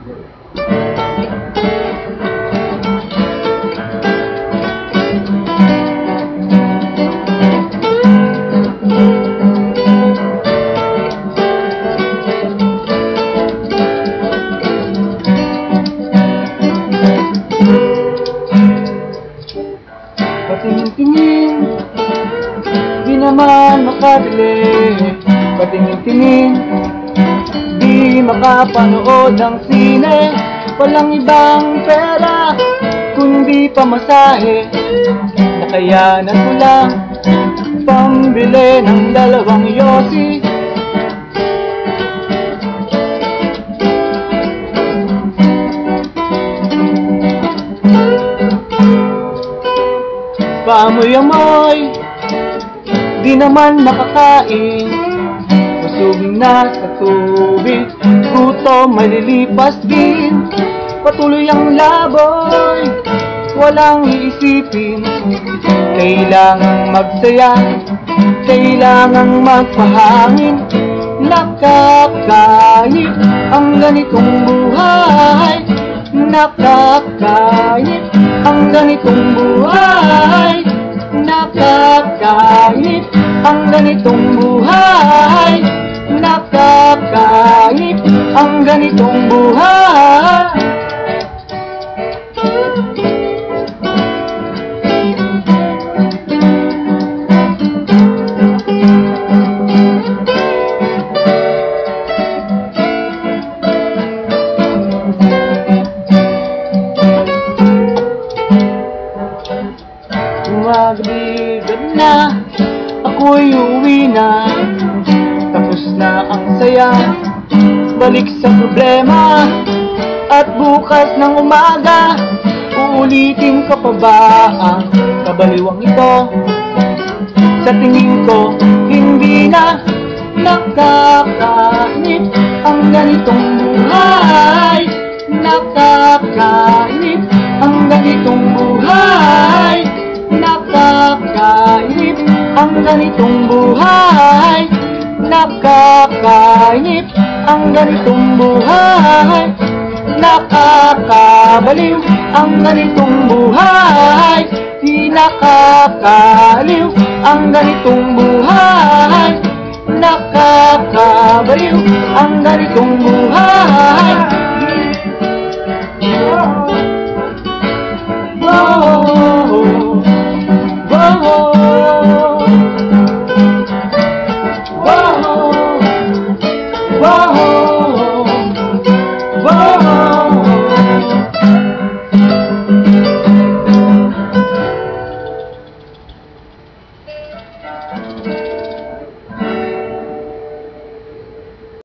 Patingin-tingin, di naman makabili. Patingin-tingin, di makapanood ng sine. Walang ibang pera, kundi pamasahe. Nakayanan ko lang, pambili ng 2 yosi. Paamoy-amoy, di naman makakain. Masuging na sa tubig, gutom malilipas din. Patuloy ang laboy, walang iisipin. Kailangang magsaya, kailangang magpahangin. Nakakainip ang ganitong buhay. Nakakainip ang ganitong buhay. Nakakainip ang ganitong buhay. Nakakainip ang ganitong buhay. Magligad na, ako'y uuwi na. Tapos na ang saya, balik sa problema. At bukas ng umaga, uulitin ko pa ba ang kabaliwang ito? Sa tingin ko, hindi na. Nakakainip ang ganitong buhay. Nakakainip ang ganitong buhay. Nakakainip ang ganitong buhay. Nakakainip ang ganitong buhay. Nakakabaliw ang ganitong buhay. Di nakakaliw ang ganitong buhay. Nakakabaliw ang ganitong buhay.